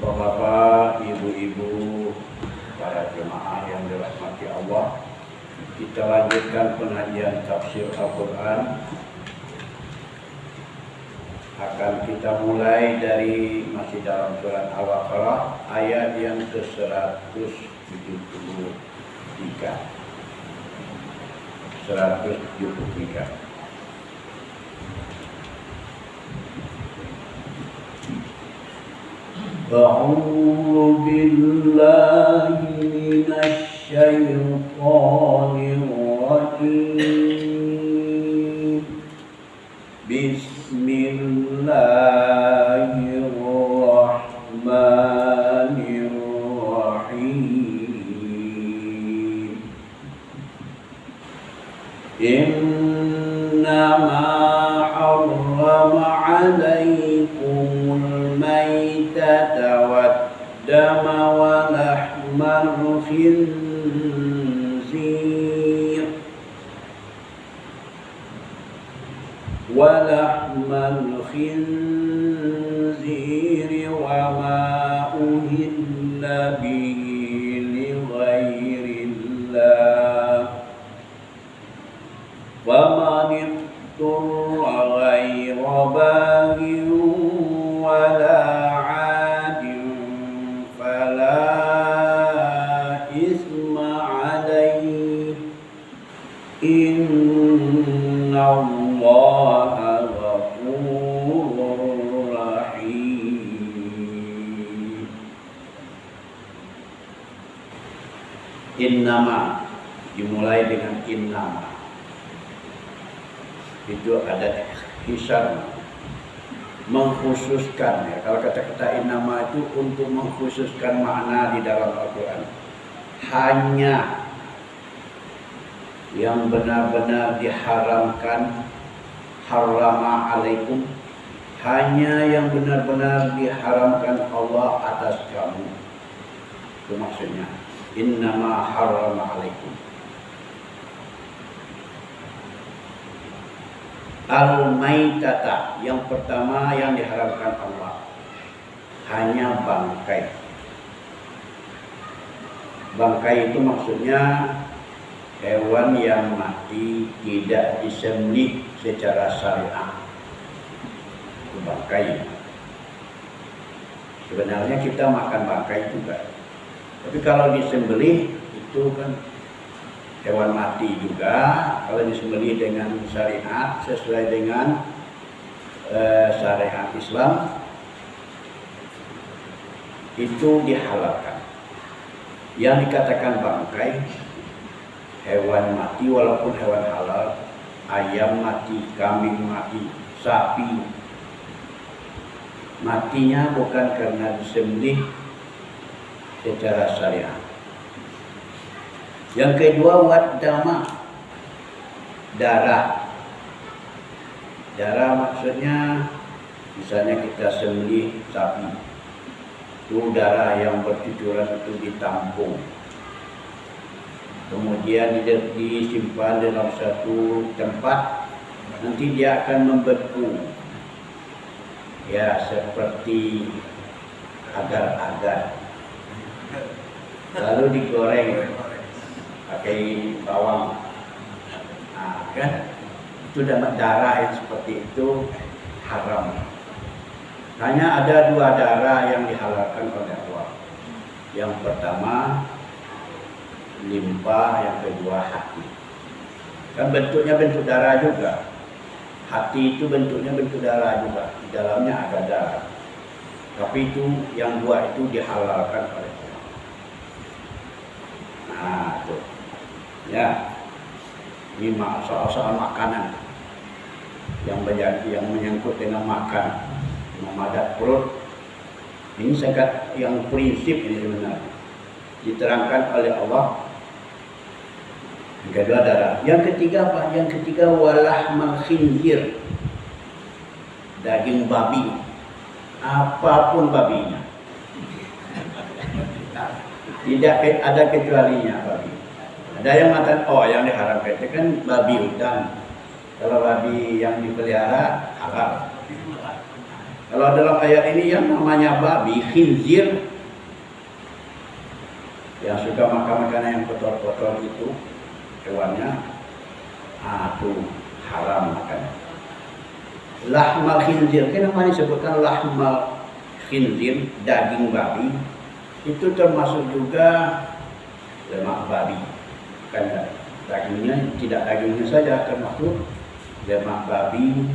Bapak-bapak, ibu-ibu, para jemaah yang dirahmati Allah, kita lanjutkan pengajian tafsir Al-Quran. Akan kita mulai dari masih dalam surat Al-Baqarah ayat yang ke-173. 173. أعوذ بالله من الشيطان الرجيم بسم الله الرحمن الرحيم إنما حرم عليكم الميتة والدم ولحم الخنزير وما أهل به لغير الله فمن اضطر غير باغ ولا عاد فلا إثم عليه إن الله غفور رحيم. Innama dimulai dengan innama, itu ada hisar, mengkhususkan ya. Kalau kata-kata innama itu untuk mengkhususkan makna di dalam Al-Quran. Hanya yang benar-benar diharamkan, harrama alaikum, hanya yang benar-benar diharamkan Allah atas kamu. Itu maksudnya innama harrama alaikum. Al-maitata, yang pertama yang diharamkan Allah hanya bangkai. Bangkai itu maksudnya hewan yang mati tidak disembelih secara syariat. Itu bangkai. Sebenarnya kita makan bangkai juga, tapi kalau disembelih itu kan hewan mati juga. Kalau disembelih dengan syariat sesuai dengan syariat Islam itu dihalalkan. Yang dikatakan bangkai hewan mati walaupun hewan halal, ayam mati, kambing mati, sapi matinya bukan karena disembelih secara syariat. Yang kedua waddama, darah. Darah maksudnya misalnya kita sembelih sapi, itu darah yang bercucuran itu ditampung, kemudian disimpan dalam satu tempat, nanti dia akan membeku ya seperti agar-agar, lalu digoreng pakai bawang. Nah, kan itu dapat darah yang seperti itu haram. Hanya ada dua darah yang dihalalkan oleh Allah. Yang pertama limpa, yang kedua hati. Kan bentuknya bentuk darah juga. Hati itu bentuknya bentuk darah juga. Di dalamnya ada darah. Tapi itu yang dua itu dihalalkan oleh Allah. Nah, itu. Ya, ini soal-soal makanan yang menyangkut dengan makan, memadat perut. Ini sangat yang prinsip ini sebenarnya diterangkan oleh Allah. Yang kedua darah. Yang ketiga apa? Yang ketiga walahmal khinzir, daging babi, apapun babinya, tidak ada kecualinya babi. Ada yang mengatakan, oh yang diharamkan itu kan babi hutan. Kalau babi yang dipelihara halal. Kalau dalam ayat ini yang namanya babi, khinzir, yang suka makan makanan yang kotor-kotor itu hewannya, itu haram makannya. Lahmal khinzir, kenapa disebutkan lahmal khinzir, daging babi? Itu termasuk juga lemak babi. Kan dagingnya, tidak dagingnya saja, termasuk lemak babi,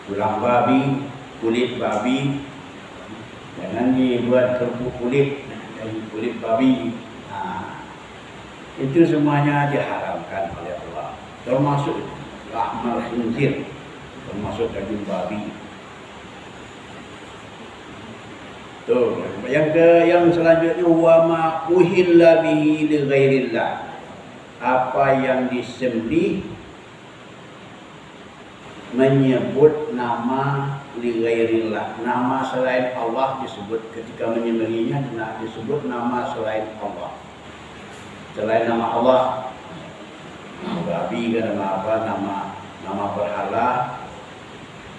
tulang babi, kulit babi. Jangan dibuat kerupuk kulit dari kulit babi. Itu semuanya diharamkan oleh Allah. Termasuk lahmal khinzir, termasuk daging babi. Tuh, yang selanjutnya wa ma uhilla bihi li ghairillah. Apa yang disembelih menyebut nama li ghairillah, nama selain Allah disebut ketika menyembelihnya, disebut nama selain Allah. Selain nama Allah, nama babi, nama apa, nama berhala,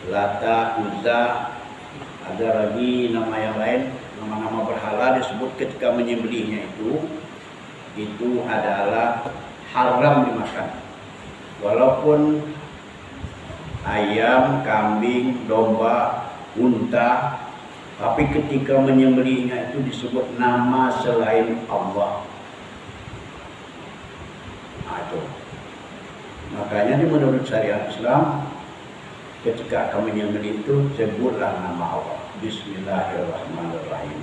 Lata, Uzza, ada lagi nama yang lain, nama-nama berhala disebut ketika menyembelihnya itu adalah haram dimakan. Walaupun ayam, kambing, domba, unta, tapi ketika menyembelihnya itu disebut nama selain Allah. Itu. Makanya menurut syariat Islam, ketika akan menyembelih itu sebutlah nama Allah. Bismillahirrahmanirrahim.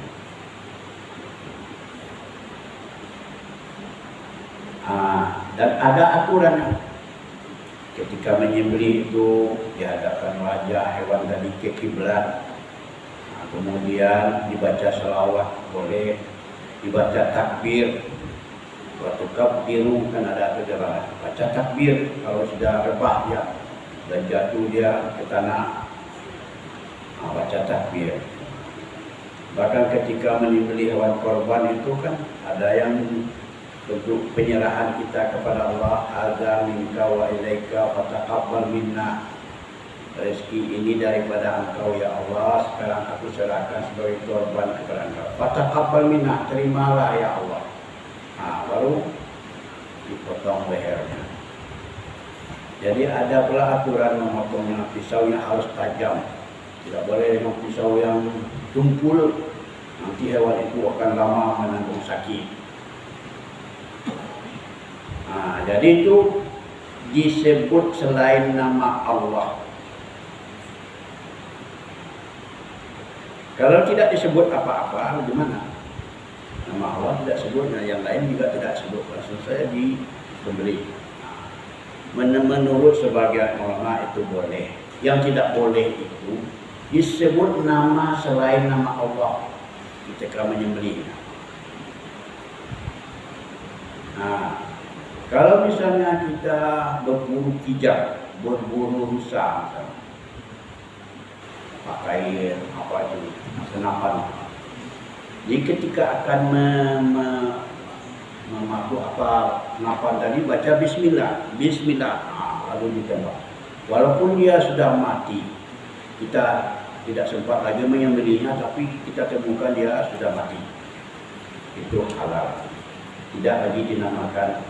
Dan ada aturan ketika menyembelih itu dihadapkan wajah hewan tadi ke kiblat. Kemudian dibaca selawat, boleh dibaca takbir. Waktu kabbiru kan ada aturan, baca takbir kalau sudah rebah dia dan jatuh dia ke tanah, baca takbir. Bahkan ketika menyembelih hewan korban itu kan ada yang bentuk penyerahan kita kepada Allah. Hadza minka wa ilaika fataqabbal minna. Rezeki ini daripada Engkau ya Allah, sekarang aku serahkan sebagai korban kepada Engkau. Fataqabbal minna, terimalah ya Allah. Baru dipotong lehernya. Jadi ada pula aturan memotongnya, pisaunya harus tajam. Tidak boleh dengan pisau yang tumpul, nanti hewan itu akan lama menanggung sakit. Jadi itu disebut selain nama Allah. Kalau tidak disebut apa-apa, bagaimana? Nama Allah tidak sebutnya, yang lain juga tidak sebut. Maksud saya disembelih. Menurut sebagian ulama itu boleh. Yang tidak boleh itu disebut nama selain nama Allah ketika menyembelihnya. Kalau misalnya kita berburu kijang, berburu rusa, pakai apa itu senapan. Jadi ketika akan memaku senapan tadi baca Bismillah, lalu ditembak. Walaupun dia sudah mati, kita tidak sempat lagi menyembelihnya, tapi kita temukan dia sudah mati. Itu halal, tidak lagi dinamakan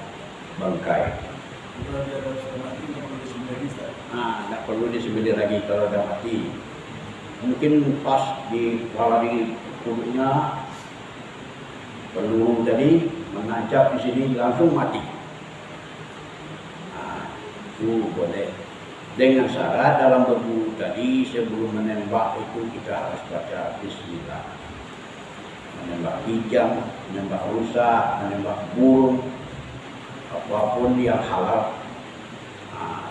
bangkai. Kalau dia sudah mati, tidak perlu disembelih lagi. Tidak perlu disembelih lagi kalau sudah mati. Mungkin pas di kepala di kulitnya peluru tadi menancap di sini langsung mati. Itu boleh. Dengan syarat dalam berburu tadi sebelum menembak itu kita harus baca Bismillah. Menembak kijang, menembak rusa, menembak burung, apapun yang halal,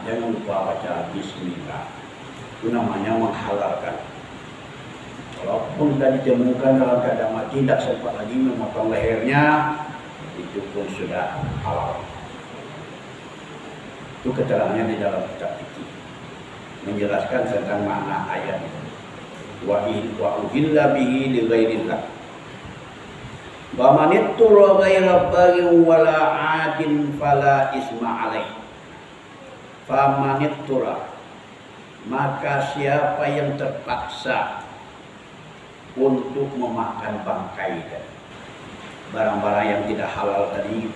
jangan lupa baca Bismillah. Itu namanya menghalalkan. Walaupun sudah ditemukan dalam keadaan mati, tidak sempat lagi memotong lehernya, itu pun sudah halal. Itu keterangannya di dalam kitab fikih menjelaskan tentang makna ayat itu. Wa uhilla bihi li ghairillah. Wa man ittara ghaira baghin wala 'adin fala isma alaih. Fa man ittara, maka siapa yang terpaksa untuk memakan bangkai barang-barang yang tidak halal tadi,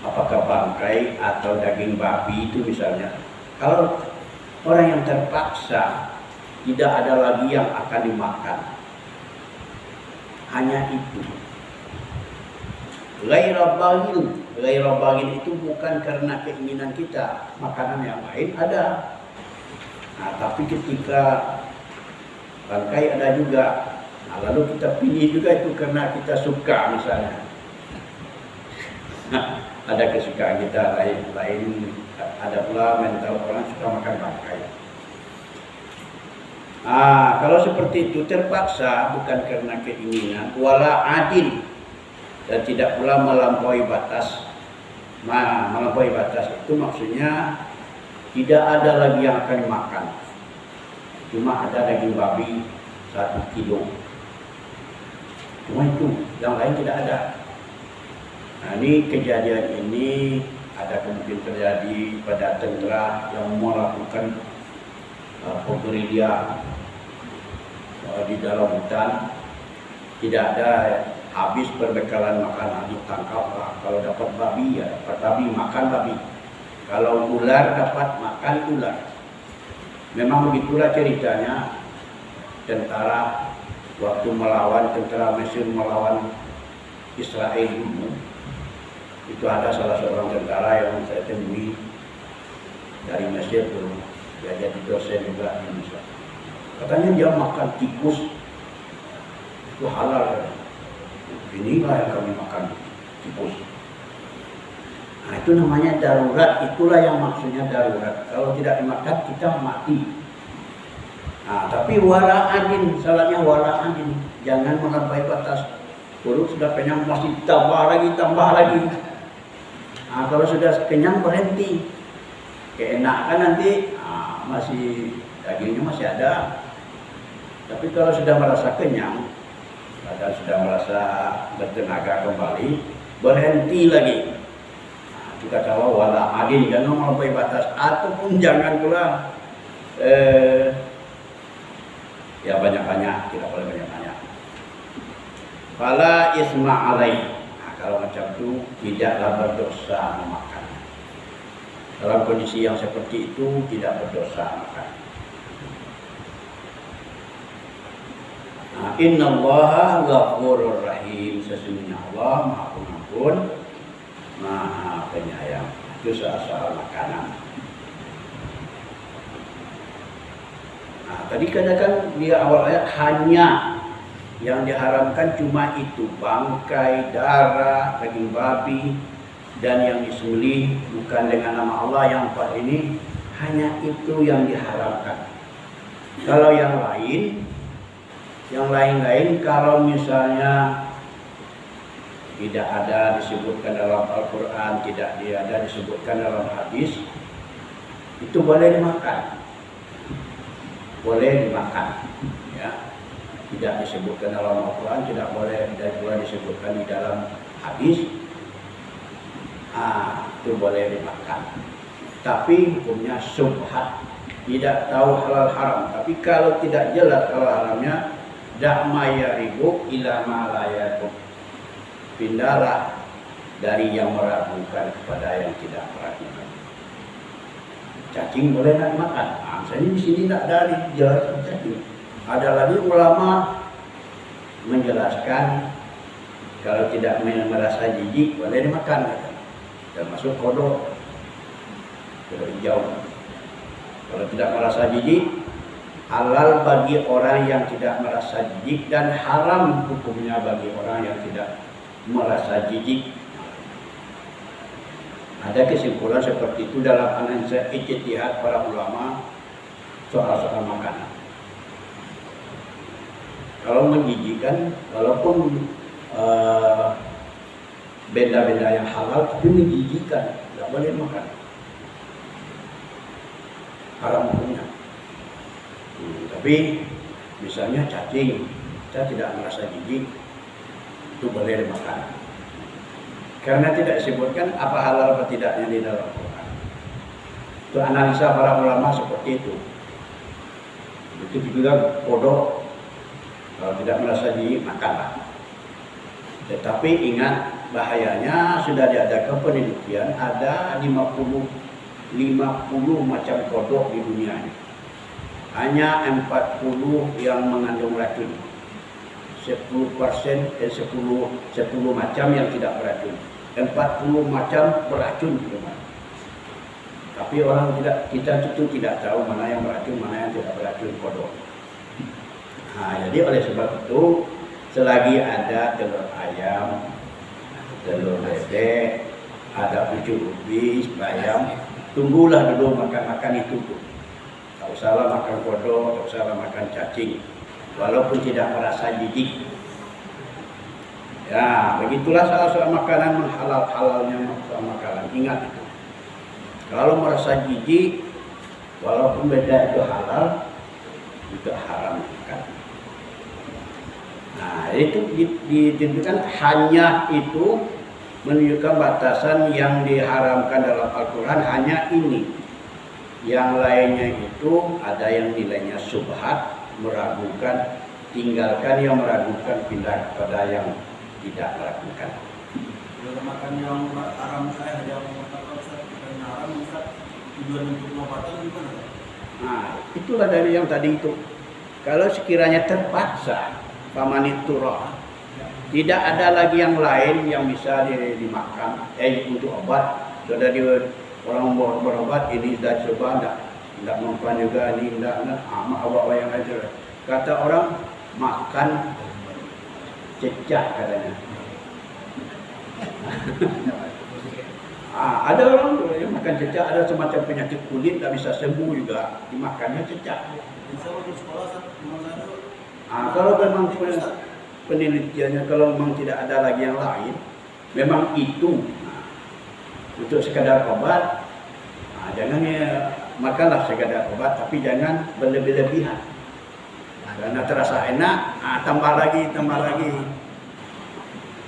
apakah bangkai atau daging babi itu misalnya, kalau orang yang terpaksa tidak ada lagi yang akan dimakan, hanya itu. Ghaira baghin itu bukan karena keinginan kita, makanan yang lain ada. Nah, tapi ketika bangkai ada juga, nah, lalu kita pilih juga itu karena kita suka misalnya. Nah, ada kesukaan kita lain, ada pula mental orang suka makan bangkai. Ah, kalau seperti itu terpaksa bukan karena keinginan, wala adil, dan tidak pula melampaui batas. Nah, melampaui batas itu maksudnya tidak ada lagi yang akan dimakan. Cuma ada daging babi 1 kilo. Cuma itu, yang lain tidak ada. Nah, ini kejadian ini ada kemungkinan terjadi pada tentara yang melakukan gerilya di dalam hutan. Tidak ada habis perbekalan makanan, ditangkap lah. Kalau dapat babi ya dapat babi, makan babi. Kalau ular dapat makan ular. Memang begitulah ceritanya tentara waktu melawan, tentara Mesir melawan Israel dulu. Itu ada salah seorang tentara yang saya temui dari Mesir dulu, dia jadi dosen juga di Indonesia. Katanya dia makan tikus, itu halal. Inilah yang kami makan, tikus. Nah, itu namanya darurat, itulah yang maksudnya darurat. Kalau tidak dimakan kita mati. Nah, tapi wala adin, salahnya wala adin, jangan melampaui batas. Kalau sudah kenyang masih tambah lagi. Nah, kalau sudah kenyang berhenti. Keenakan nanti masih dagingnya masih ada. Tapi kalau sudah merasa kenyang, badan sudah merasa bertenaga kembali, berhenti lagi. Nah, itu kata Allah wala adin, jangan melampaui batas, ataupun jangan pula ya banyak-banyak, tidak boleh banyak-banyak. Fala isma alaih. Nah, kalau macam itu tidaklah berdosa memakan. Dalam kondisi yang seperti itu tidak berdosa makan. Nah, innallaha ghafurur rahim, sesungguhnya Allah Maha Pengampun, Maha Penyayang. Itu soal makanan. Nah, tadi katakan di awal ayat hanya yang diharamkan cuma itu, bangkai, darah, daging babi, dan yang disembelih bukan dengan nama Allah. Yang empat ini hanya itu yang diharamkan. Kalau yang lain kalau misalnya tidak ada disebutkan dalam Al-Quran, tidak ada disebutkan dalam hadis, itu boleh dimakan. Boleh dimakan, ya. Tidak disebutkan dalam Al-Quran, tidak boleh, dan juga disebutkan di dalam hadis, itu boleh dimakan. Tapi hukumnya syubhat, tidak tahu halal haram. Tapi kalau tidak jelas halal haramnya, da'ma yaribu ila ma la yarib. Pindahlah dari yang meragukan kepada yang tidak meragukan. Cacing boleh nak makan. Misalnya di sini tak ada dijelaskan cacing. Ada lagi ulama menjelaskan kalau tidak merasa jijik boleh dimakan. Termasuk kodok hijau. Kalau tidak merasa jijik, halal bagi orang yang tidak merasa jijik, dan haram hukumnya bagi orang yang tidak merasa jijik. Ada kesimpulan seperti itu dalam analisa ijtihad para ulama soal makanan. Kalau menjijikkan, walaupun benda-benda yang halal tapi menjijikkan, tidak boleh makan. Haram hukumnya. Tapi misalnya cacing, kita tidak merasa jijik, itu boleh dimakan. Karena tidak disebutkan apa halal atau tidaknya di dalam Al-Quran. Itu analisa para ulama seperti itu. Itu juga kodok. Kalau tidak merasa jijik, makanlah. Tetapi ingat, bahayanya sudah diadakan penelitian, ada 50 macam kodok di dunia ini. Hanya 40 yang mengandung racun. 10% 10 macam yang tidak beracun. 40 macam beracun. Tapi kita tentu tidak tahu mana yang beracun, mana yang tidak beracun kodok. Nah, jadi oleh sebab itu, selagi ada telur ayam, telur bebek, ada pucuk ubi, bayam, tunggulah dulu makan itu tuh. Tak usahlah makan kodok, tak usahlah makan cacing, walaupun tidak merasa jijik. Ya, begitulah soal makanan, halal-halalnya soal makanan. Ingat itu. Kalau merasa jijik, walaupun beda itu halal, itu haram makan. Nah, itu ditentukan hanya itu menunjukkan batasan yang diharamkan dalam Al-Quran hanya ini. Yang lainnya itu ada yang nilainya syubhat, meragukan, tinggalkan yang meragukan, pindah kepada yang tidak meragukan. Kalau makan yang haram saya yang mengatakan yang haram Ustaz, tujuan untuk mengobatan gimana? Nah, itulah dari yang tadi itu. Kalau sekiranya terpaksa pamaniturah, tidak ada lagi yang lain yang bisa dimakan untuk obat. Sudah orang berobat ini sudah coba tidak mempan juga ini tidak awak yang aja. Kata orang makan cecak katanya. Ada orang yang makan cecak, ada semacam penyakit kulit tak bisa sembuh juga dimakannya cecak. Kalau memang penelitiannya, kalau memang tidak ada lagi yang lain, memang itu untuk sekadar obat, jangan makanlah sekadar obat, tapi jangan berlebih-lebihan. Karena terasa enak, tambah lagi.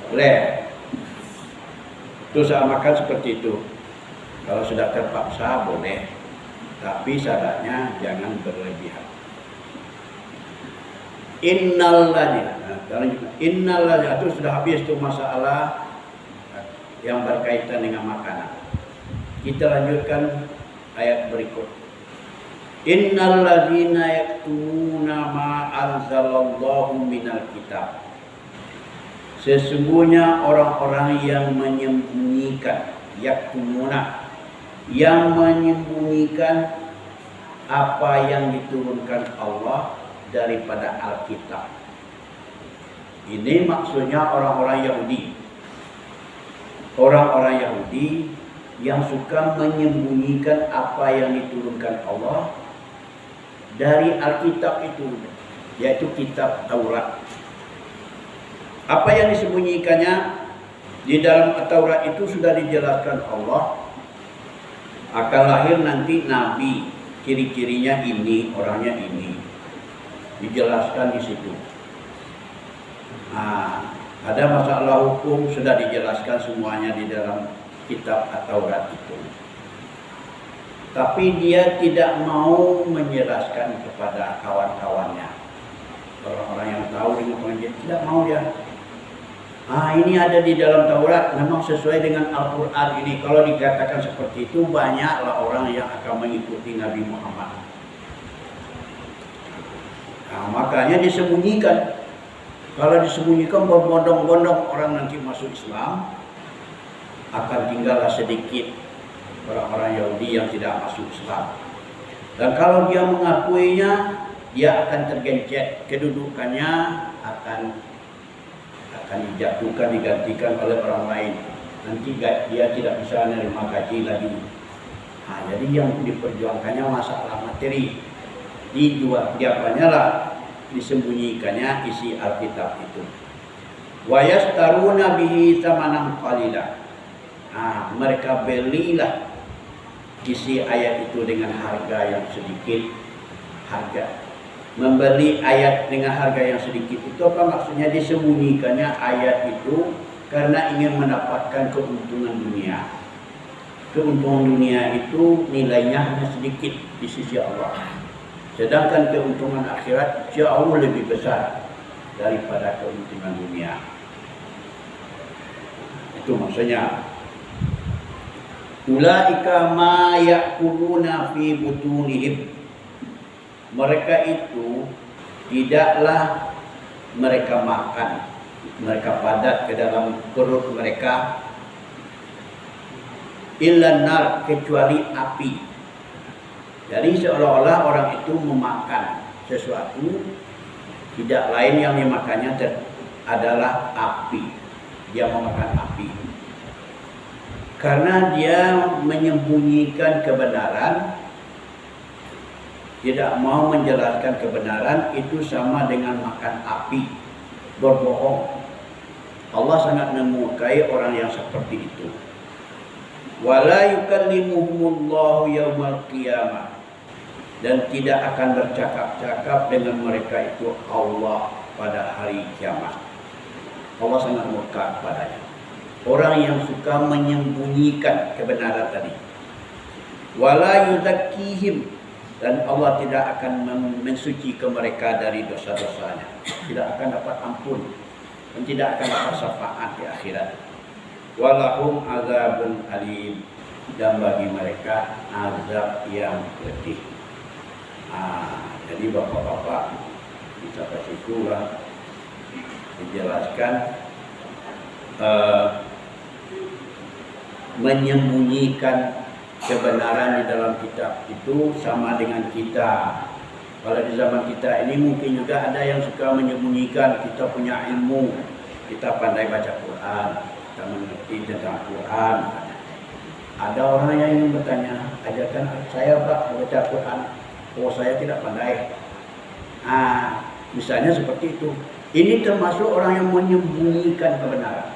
Boleh. Itu saya makan seperti itu. Kalau sudah terpaksa boleh, tapi syaratnya jangan berlebihan. Innalladzina itu sudah habis tuh masalah yang berkaitan dengan makanan. Kita lanjutkan ayat berikut. Innalladzina yaktumuna ma anzalallahu minal kitab. Sesungguhnya orang-orang yang menyembunyikan, yaktumuna, yang menyembunyikan apa yang diturunkan Allah daripada Alkitab. Ini maksudnya orang-orang Yahudi. Orang-orang Yahudi yang suka menyembunyikan apa yang diturunkan Allah dari Alkitab itu, yaitu kitab Taurat. Apa yang disembunyikannya di dalam Taurat itu sudah dijelaskan Allah akan lahir nanti nabi, ciri-cirinya ini, orangnya ini. Dijelaskan di situ. Ada masalah hukum sudah dijelaskan semuanya di dalam kitab Taurat itu. Tapi dia tidak mau menjelaskan kepada kawan-kawannya. Orang-orang yang tahu dengan pengajian tidak mau ya. Ini ada di dalam Taurat, memang sesuai dengan Al-Quran ini. Kalau dikatakan seperti itu, banyaklah orang yang akan mengikuti Nabi Muhammad. Makanya disembunyikan. Kalau disembunyikan berbondong-bondong orang nanti masuk Islam, akan tinggallah sedikit orang-orang Yahudi yang tidak masuk Islam. Dan kalau dia mengakuinya, dia akan tergencet, kedudukannya akan dijatuhkan, digantikan oleh orang lain. Nanti dia tidak bisa menerima gaji lagi. Jadi yang diperjuangkannya masalah materi. Diapanya lah disembunyikannya isi Alkitab itu. Wa yastaruna bihi tsamanan qalila. Mereka belilah isi ayat itu dengan harga yang sedikit. Membeli ayat dengan harga yang sedikit itu apa maksudnya? Disembunyikannya ayat itu karena ingin mendapatkan keuntungan dunia. Keuntungan dunia itu nilainya hanya sedikit di sisi Allah. Sedangkan keuntungan akhirat jauh lebih besar daripada keuntungan dunia. Itu maksudnya. Ulaika ma ya'kuluna fi butunihim. Mereka itu tidaklah mereka makan, mereka padat ke dalam perut mereka, illa nar, kecuali api. Jadi seolah-olah orang itu memakan sesuatu, tidak lain yang dimakannya adalah api. Dia memakan api. Karena dia menyembunyikan kebenaran, tidak mau menjelaskan kebenaran, itu sama dengan makan api, berbohong. Allah sangat memurkai orang yang seperti itu. Wala yukallimuhumullahu yaumal qiyamah, dan tidak akan bercakap-cakap dengan mereka itu Allah pada hari kiamat. Allah sangat murka padanya. Orang yang suka menyembunyikan kebenaran tadi. Wala yuzakkihim, dan Allah tidak akan mensucikan mereka dari dosa-dosanya. Tidak akan dapat ampun dan tidak akan dapat syafaat di akhirat. Walahum azabun alim, dan bagi mereka azab yang pedih. Jadi bapak-bapak kita kasih kurang dijelaskan menyembunyikan kebenaran di dalam kitab itu sama dengan kita. Kalau di zaman kita ini mungkin juga ada yang suka menyembunyikan kita punya ilmu, kita pandai baca Quran, kita mengerti tentang Quran. Ada orang yang ingin bertanya, ajarkan saya Pak baca Quran. Oh, saya tidak pandai. Misalnya seperti itu. Ini termasuk orang yang menyembunyikan kebenaran.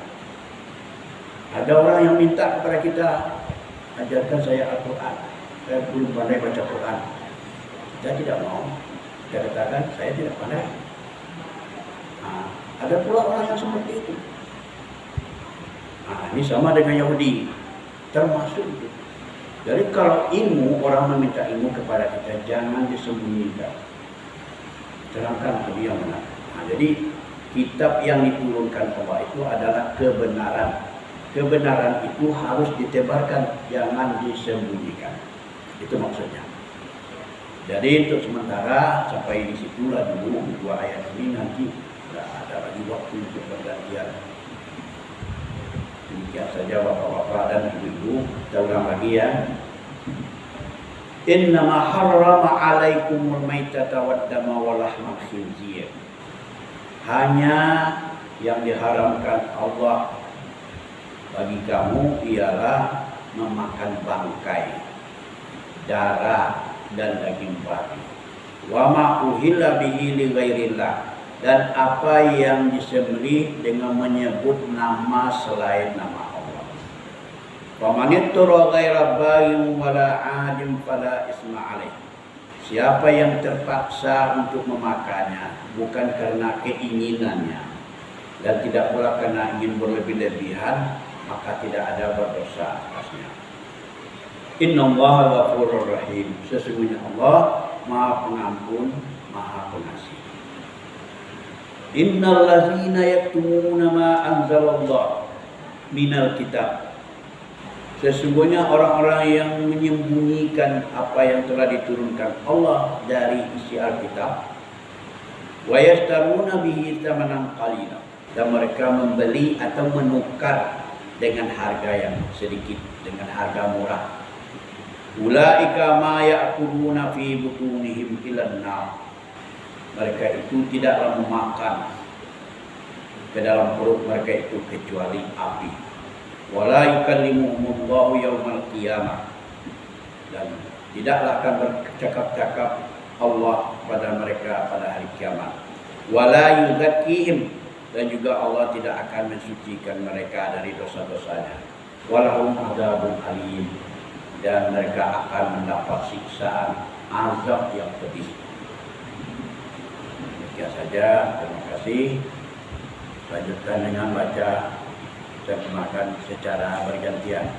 Ada orang yang minta kepada kita, ajarkan saya Al-Quran. Saya belum pandai baca Quran. Saya tidak mau. Saya katakan, saya tidak pandai. Ada pula orang yang seperti itu. Ini sama dengan Yahudi. Termasuk itu. Jadi kalau ilmu, orang meminta ilmu kepada kita, jangan disembunyikan. Terangkan ke dia benar. Jadi kitab yang diturunkan Allah itu adalah kebenaran. Kebenaran itu harus ditebarkan, jangan disembunyikan. Itu maksudnya. Jadi untuk sementara sampai di situlah dulu dua ayat ini, nanti tidak ada lagi waktu untuk bergantian. Demikian saja bapak-bapak dan ibu-ibu. Kita ulang lagi ya. Innama harrama alaikumul maitata waddama wa lahmal khinzir. Hanya yang diharamkan Allah bagi kamu ialah memakan bangkai, darah dan daging babi. Wa ma uhilla bihi li ghairillah, dan apa yang disembelih dengan menyebut nama selain nama Allah. Wa man ittara ghaira baghin wala 'adin fala isma alaih. Siapa yang terpaksa untuk memakannya bukan karena keinginannya dan tidak pula karena ingin berlebih-lebihan, maka tidak ada berdosa atasnya. Innallaha ghafurur rahim. Sesungguhnya Allah Maha Pengampun, Maha Pengasih. Innal ladzina yaktumuna ma anzalallah minal kitab. Sesungguhnya orang-orang yang menyembunyikan apa yang telah diturunkan Allah dari isi Alkitab, wa yashtaruna bihi tsamanan qalila, dan mereka membeli atau menukar dengan harga yang sedikit, dengan harga murah. Ulaika ma ya'kuluna fi butunihim ilan nar. Mereka itu tidaklah memakan ke dalam perut mereka itu kecuali api. Wala yukallimuhumullahu yaumal qiyamah, dan tidaklah akan bercakap-cakap Allah pada mereka pada hari kiamat. Wala yuzakkihim, dan juga Allah tidak akan mensucikan mereka dari dosa-dosanya. Walahum adzabun alim, dan mereka akan mendapat siksaan azab yang pedih. Demikian saja, terima kasih. Lanjutkan dengan baca terjemahkan secara bergantian.